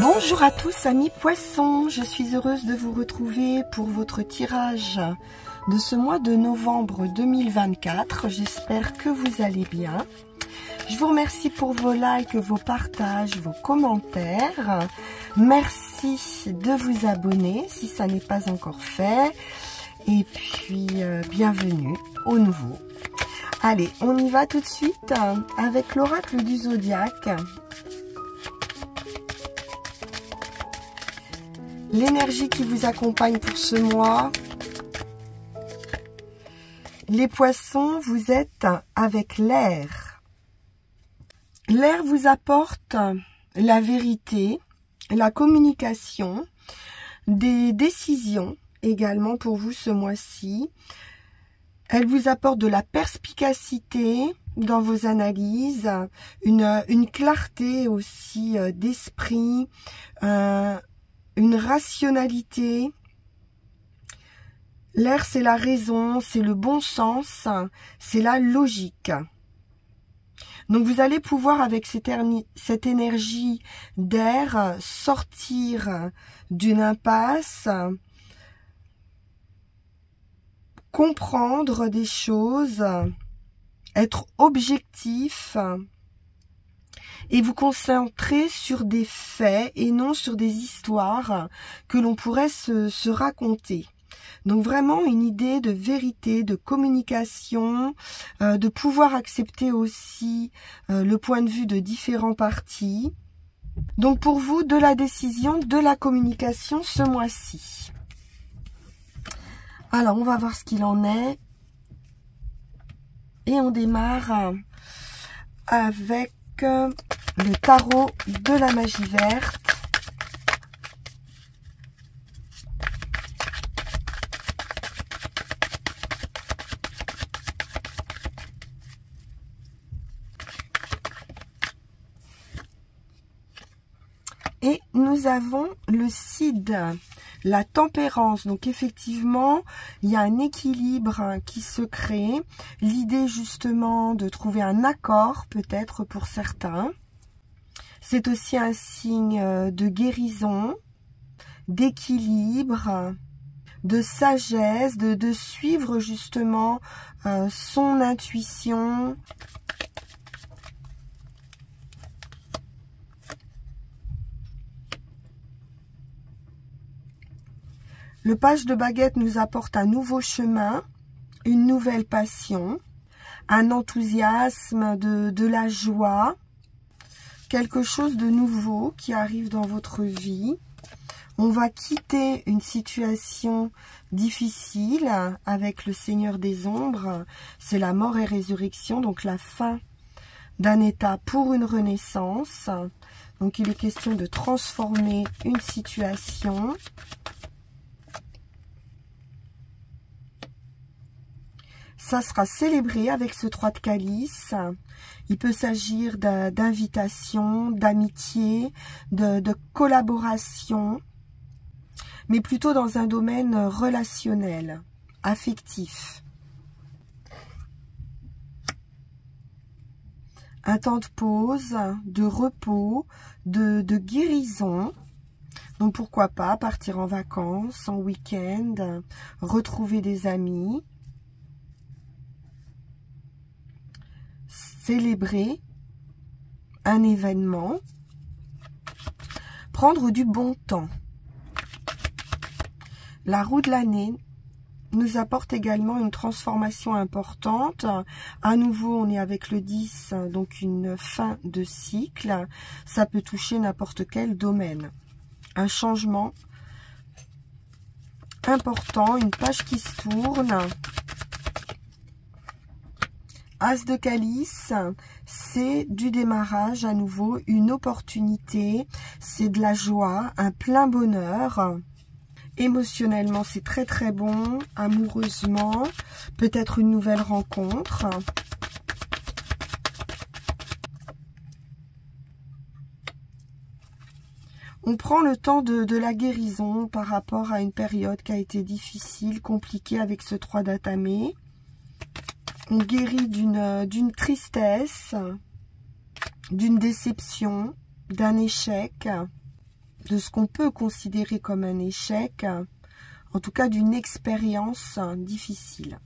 Bonjour à tous amis poissons, je suis heureuse de vous retrouver pour votre tirage de ce mois de novembre 2024. J'espère que vous allez bien. Je vous remercie pour vos likes, vos partages, vos commentaires. Merci de vous abonner si ça n'est pas encore fait. Et puis, bienvenue aux nouveaux. Allez, on y va tout de suite avec l'oracle du zodiaque. L'énergie qui vous accompagne pour ce mois. Les poissons, vous êtes avec l'air. L'air vous apporte la vérité, la communication, des décisions également pour vous ce mois-ci. Elle vous apporte de la perspicacité dans vos analyses, une clarté aussi d'esprit, une rationalité. L'air, c'est la raison, c'est le bon sens, c'est la logique. Donc, vous allez pouvoir, avec cette énergie d'air, sortir d'une impasse, comprendre des choses, être objectif et vous concentrer sur des faits et non sur des histoires que l'on pourrait se raconter. Donc vraiment une idée de vérité, de communication, de pouvoir accepter aussi le point de vue de différents partis. Donc pour vous, de la décision, de la communication ce mois-ci. Alors on va voir ce qu'il en est. Et on démarre avec le tarot de la magie verte. Et nous avons le Cid, la tempérance. Donc effectivement, il y a un équilibre qui se crée. L'idée justement de trouver un accord peut-être pour certains. C'est aussi un signe de guérison, d'équilibre, de sagesse, de suivre justement son intuition. Le page de baguette nous apporte un nouveau chemin, une nouvelle passion, un enthousiasme, de la joie, quelque chose de nouveau qui arrive dans votre vie. On va quitter une situation difficile avec le Seigneur des Ombres. C'est la mort et résurrection, donc la fin d'un état pour une renaissance. Donc il est question de transformer une situation. Ça sera célébré avec ce 3 de calice. Il peut s'agir d'invitation, d'amitié, de collaboration, mais plutôt dans un domaine relationnel, affectif. Un temps de pause, de repos, de guérison. Donc pourquoi pas partir en vacances, en week-end, retrouver des amis. Célébrer un événement, prendre du bon temps. La roue de l'année nous apporte également une transformation importante. À nouveau, on est avec le 10, donc une fin de cycle. Ça peut toucher n'importe quel domaine. Un changement important, une page qui se tourne. As de calice, c'est du démarrage à nouveau, une opportunité, c'est de la joie, un plein bonheur. Émotionnellement, c'est très très bon, amoureusement, peut-être une nouvelle rencontre. On prend le temps de la guérison par rapport à une période qui a été difficile, compliquée avec ce 3 d'atamé. On guérit d'une tristesse, d'une déception, d'un échec. de ce qu'on peut considérer comme un échec, en tout cas d'une expérience difficile.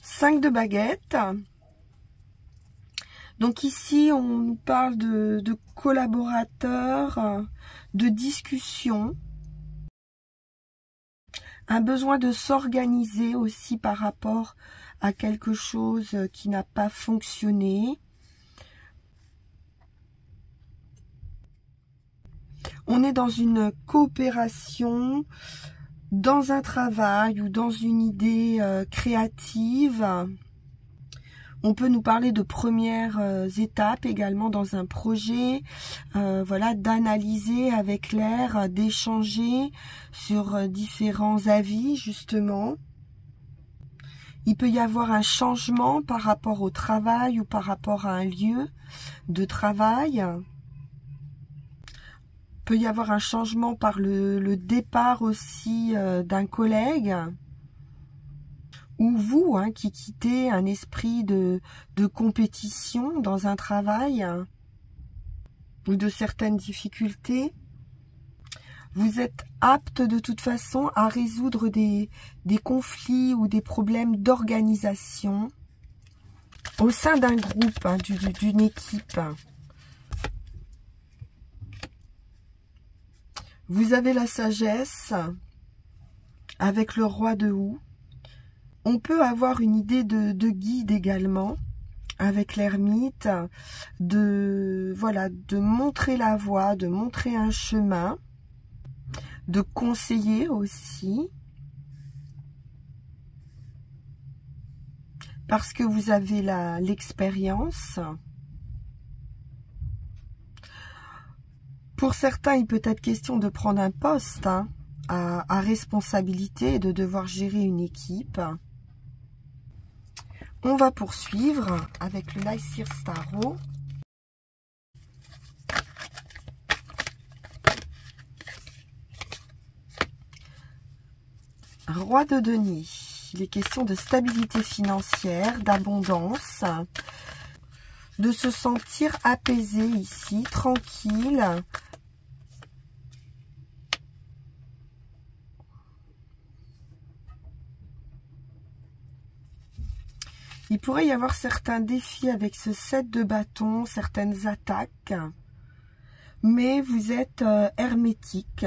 Cinq de baguettes. Donc ici, on nous parle de collaborateurs, de discussions, un besoin de s'organiser aussi par rapport à quelque chose qui n'a pas fonctionné. On est dans une coopération, dans un travail ou dans une idée créative. On peut nous parler de premières étapes également dans un projet, voilà, d'analyser avec l'air, d'échanger sur différents avis justement. Il peut y avoir un changement par rapport au travail ou par rapport à un lieu de travail. Il peut y avoir un changement par le départ aussi d'un collègue. Ou vous, qui quittez un esprit de compétition dans un travail ou de certaines difficultés. Vous êtes apte de toute façon à résoudre des conflits ou des problèmes d'organisation au sein d'un groupe, d'une équipe. Vous avez la sagesse avec le roi de houx. On peut avoir une idée de guide également avec l'ermite, voilà, de montrer la voie, de montrer un chemin, de conseiller aussi, parce que vous avez l'expérience. Pour certains, il peut être question de prendre un poste à responsabilité et de devoir gérer une équipe. On va poursuivre avec le Lycir Tarot. Roi de denier. Il est question de stabilité financière, d'abondance, de se sentir apaisé ici, tranquille. Il pourrait y avoir certains défis avec ce 7 de bâton, certaines attaques, mais vous êtes hermétique.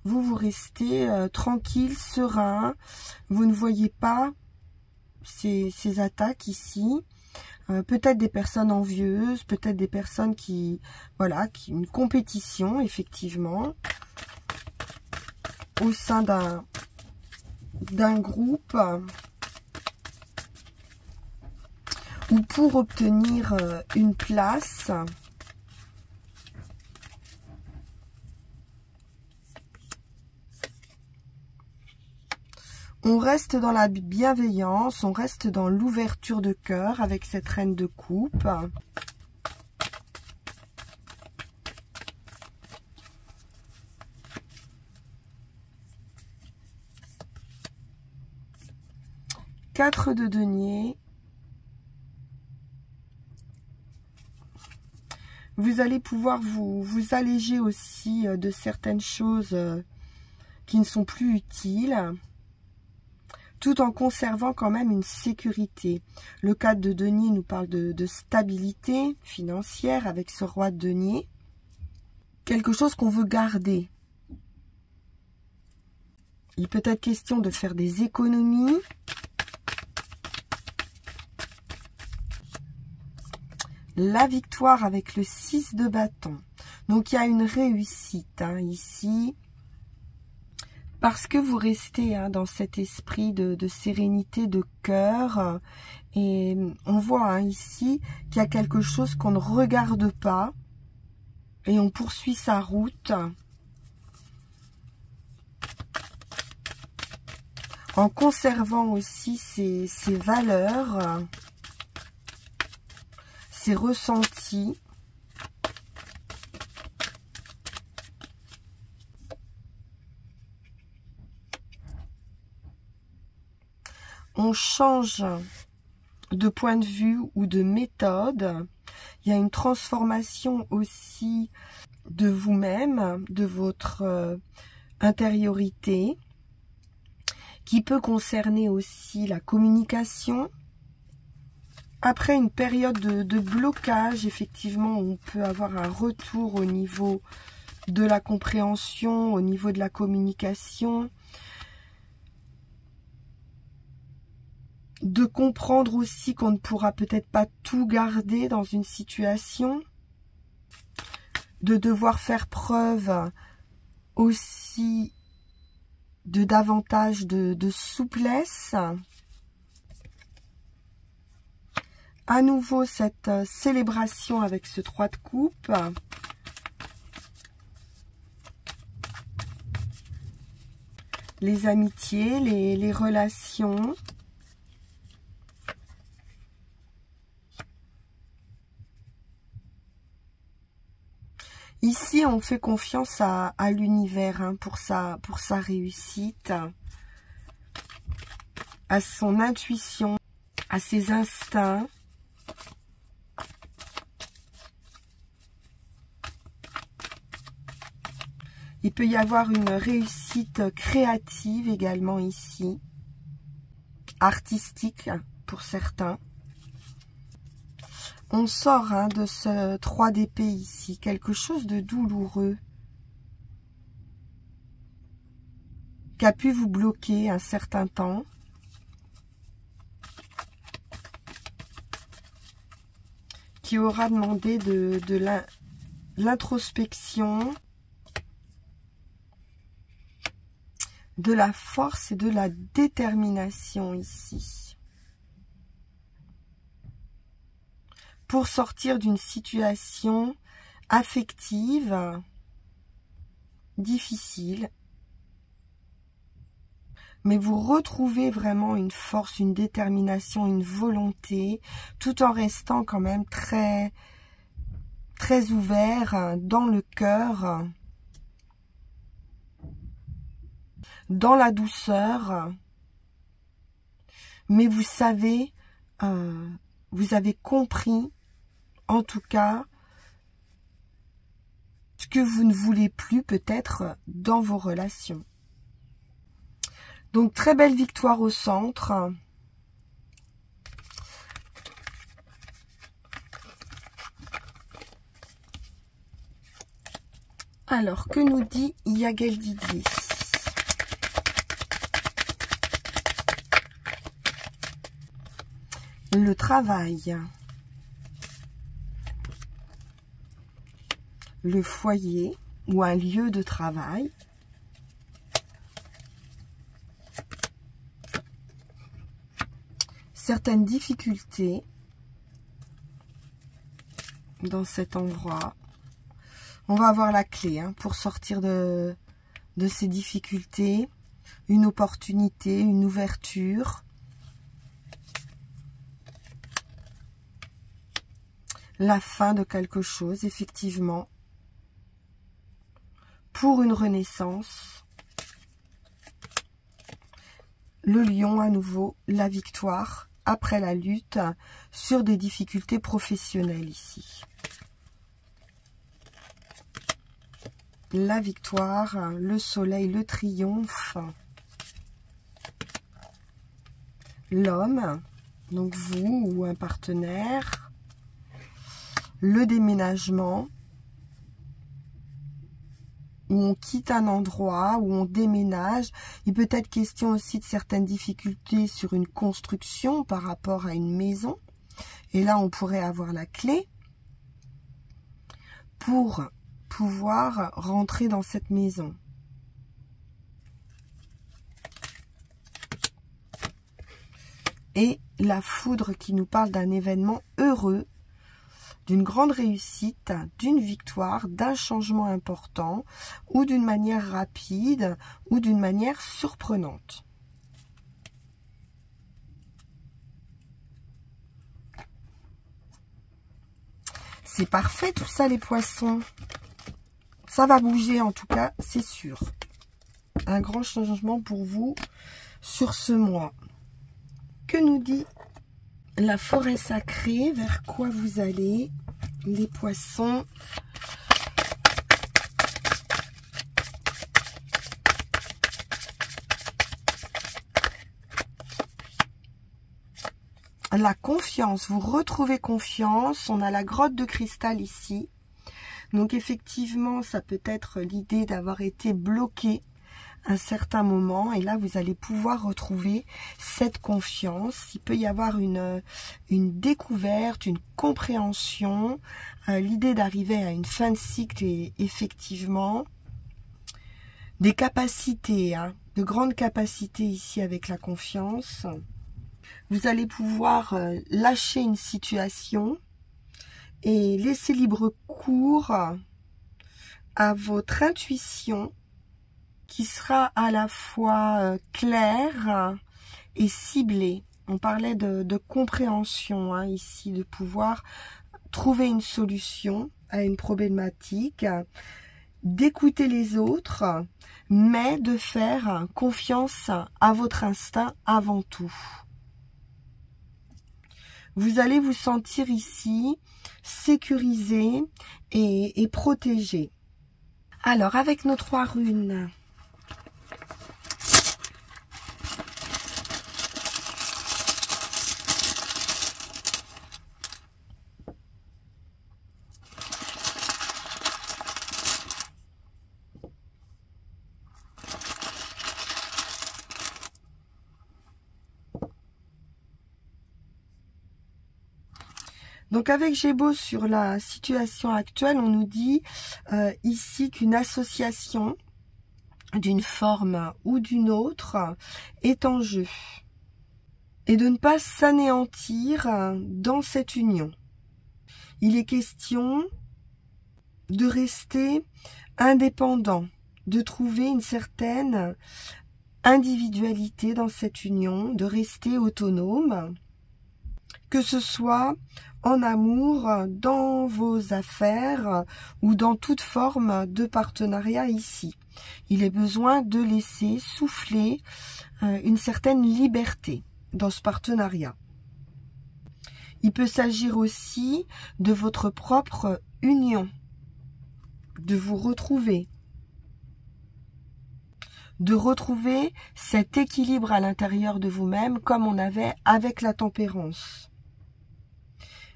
Vous restez tranquille, serein. Vous ne voyez pas ces attaques ici. Peut-être des personnes envieuses, peut-être des personnes qui, voilà, une compétition, effectivement, au sein d'un groupe. Ou pour obtenir une place. On reste dans la bienveillance, on reste dans l'ouverture de cœur avec cette reine de coupe. Quatre de denier. Vous allez pouvoir vous alléger aussi de certaines choses qui ne sont plus utiles, tout en conservant quand même une sécurité. Le 4 de denier nous parle de stabilité financière avec ce roi de denier. Quelque chose qu'on veut garder. Il peut être question de faire des économies. La victoire avec le 6 de bâton. Donc, il y a une réussite ici. Parce que vous restez dans cet esprit de sérénité, de cœur. Et on voit ici qu'il y a quelque chose qu'on ne regarde pas. Et on poursuit sa route. En conservant aussi ses valeurs. Ses ressentis. On change de point de vue ou de méthode. Il y a une transformation aussi de vous-même, de votre intériorité, qui peut concerner aussi la communication. Après une période de blocage, effectivement, on peut avoir un retour au niveau de la compréhension, au niveau de la communication, de comprendre aussi qu'on ne pourra peut-être pas tout garder dans une situation, de devoir faire preuve aussi de davantage de souplesse. À nouveau, cette célébration avec ce 3 de coupe. Les amitiés, les relations. Ici, on fait confiance à l'univers hein, pour sa réussite, à son intuition, à ses instincts. Il peut y avoir une réussite créative également ici, artistique pour certains. On sort hein, de ce 3 d'épée ici, quelque chose de douloureux qui a pu vous bloquer un certain temps. Qui aura demandé de l'introspection, de la force et de la détermination ici. Pour sortir d'une situation affective difficile. Mais vous retrouvez vraiment une force, une détermination, une volonté, tout en restant quand même très ouvert dans le cœur, dans la douceur. Mais vous savez, vous avez compris, en tout cas, ce que vous ne voulez plus peut-être dans vos relations. Donc, très belle victoire au centre. Alors, que nous dit Yageldidis? Le travail. Le foyer ou un lieu de travail. Certaines difficultés dans cet endroit. On va avoir la clé hein, pour sortir de ces difficultés. Une opportunité, une ouverture. La fin de quelque chose, effectivement. Pour une renaissance. Le lion à nouveau, la victoire. Après la lutte sur des difficultés professionnelles ici. La victoire, le soleil, le triomphe. L'homme, donc vous ou un partenaire. Le déménagement. Où on quitte un endroit, où on déménage. Il peut être question aussi de certaines difficultés sur une construction par rapport à une maison. Et là, on pourrait avoir la clé pour pouvoir rentrer dans cette maison. Et la foudre qui nous parle d'un événement heureux, d'une grande réussite, d'une victoire, d'un changement important, ou d'une manière rapide, ou d'une manière surprenante. C'est parfait tout ça les poissons. Ça va bouger en tout cas, c'est sûr. Un grand changement pour vous sur ce mois. Que nous dit la forêt sacrée, vers quoi vous allez, les poissons. La confiance, vous retrouvez confiance. On a la grotte de cristal ici. Donc effectivement, ça peut être l'idée d'avoir été bloqué un certain moment. Et là, vous allez pouvoir retrouver cette confiance. Il peut y avoir une découverte, une compréhension. L'idée d'arriver à une fin de cycle et effectivement des capacités, hein, de grandes capacités ici avec la confiance. Vous allez pouvoir lâcher une situation et laisser libre cours à votre intuition qui sera à la fois claire et ciblée. On parlait de compréhension hein, ici, de pouvoir trouver une solution à une problématique, d'écouter les autres, mais de faire confiance à votre instinct avant tout. Vous allez vous sentir ici sécurisé et protégé. Alors, avec nos 3 runes, donc avec Gémeaux sur la situation actuelle, on nous dit ici qu'une association d'une forme ou d'une autre est en jeu. Et de ne pas s'anéantir dans cette union. Il est question de rester indépendant, de trouver une certaine individualité dans cette union, de rester autonome, que ce soit en amour, dans vos affaires ou dans toute forme de partenariat ici. Il est besoin de laisser souffler une certaine liberté dans ce partenariat. Il peut s'agir aussi de votre propre union, de vous retrouver, de retrouver cet équilibre à l'intérieur de vous-même comme on avait avec la tempérance.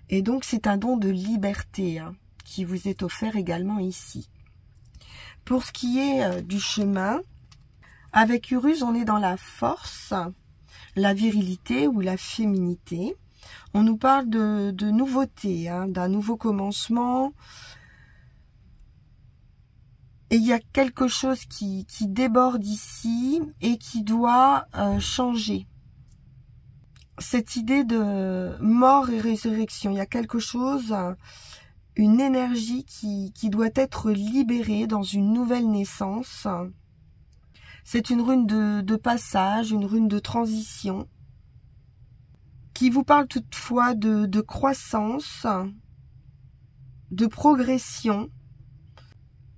Et donc, c'est un don de liberté hein, qui vous est offert également ici. Pour ce qui est du chemin, avec Urus, on est dans la force, la virilité ou la féminité. On nous parle de nouveauté, hein, d'un nouveau commencement. Et il y a quelque chose qui déborde ici et qui doit changer. Cette idée de mort et résurrection, il y a quelque chose, une énergie qui doit être libérée dans une nouvelle naissance. C'est une rune de passage, une rune de transition, qui vous parle toutefois de croissance, de progression,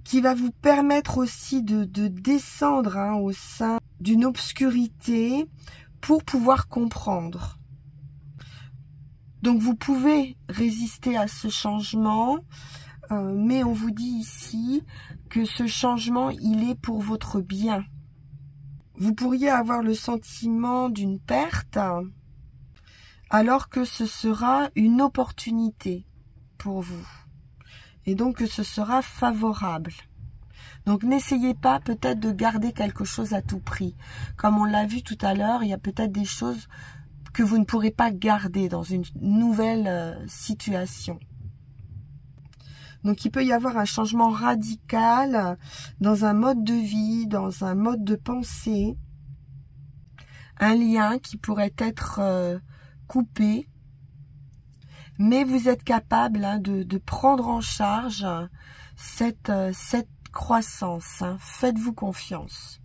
qui va vous permettre aussi de descendre hein, au sein d'une obscurité, pour pouvoir comprendre. Donc vous pouvez résister à ce changement, mais on vous dit ici que ce changement, il est pour votre bien. Vous pourriez avoir le sentiment d'une perte, alors que ce sera une opportunité pour vous. Et donc que ce sera favorable. Donc n'essayez pas peut-être de garder quelque chose à tout prix. Comme on l'a vu tout à l'heure, il y a peut-être des choses que vous ne pourrez pas garder dans une nouvelle situation. Donc il peut y avoir un changement radical dans un mode de vie, dans un mode de pensée. Un lien qui pourrait être coupé. Mais vous êtes capable hein, de prendre en charge cette croissance, hein. Faites-vous confiance.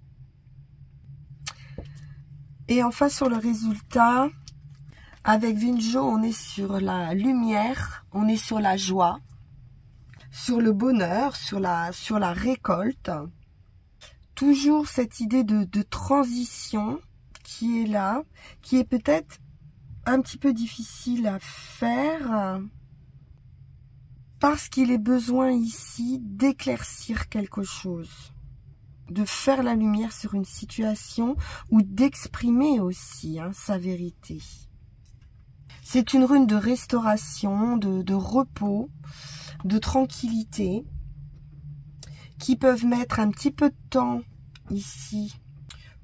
Et enfin sur le résultat, avec Vinjo, on est sur la lumière, on est sur la joie, sur le bonheur, sur la récolte. Toujours cette idée de transition qui est là, qui est peut-être un petit peu difficile à faire parce qu'il est besoin ici d'éclaircir quelque chose, de faire la lumière sur une situation ou d'exprimer aussi sa vérité. C'est une rune de restauration, de repos, de tranquillité qui peuvent mettre un petit peu de temps ici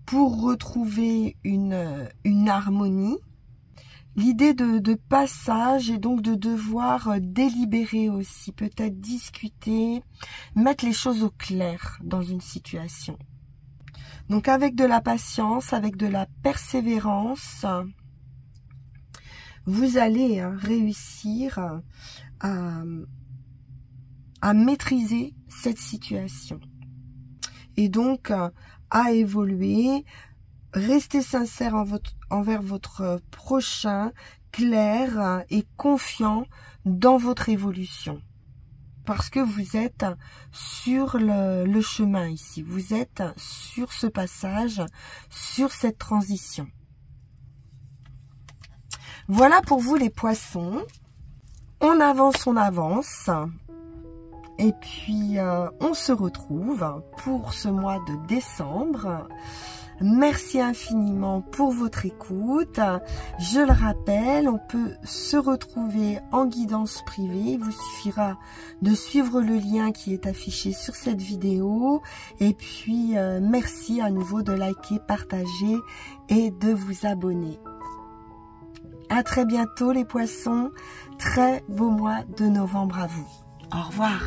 pour retrouver une harmonie. L'idée de passage est donc de devoir délibérer aussi, peut-être discuter, mettre les choses au clair dans une situation. Donc avec de la patience, avec de la persévérance, vous allez réussir à maîtriser cette situation. Et donc à évoluer. Restez sincère envers votre prochain, clair et confiant dans votre évolution. Parce que vous êtes sur le chemin ici. Vous êtes sur ce passage, sur cette transition. Voilà pour vous les poissons. On avance. Et puis, on se retrouve pour ce mois de décembre. Merci infiniment pour votre écoute. Je le rappelle, on peut se retrouver en guidance privée. Il vous suffira de suivre le lien qui est affiché sur cette vidéo. Et puis, merci à nouveau de liker, partager et de vous abonner. À très bientôt les poissons. Très beau mois de novembre à vous. Au revoir.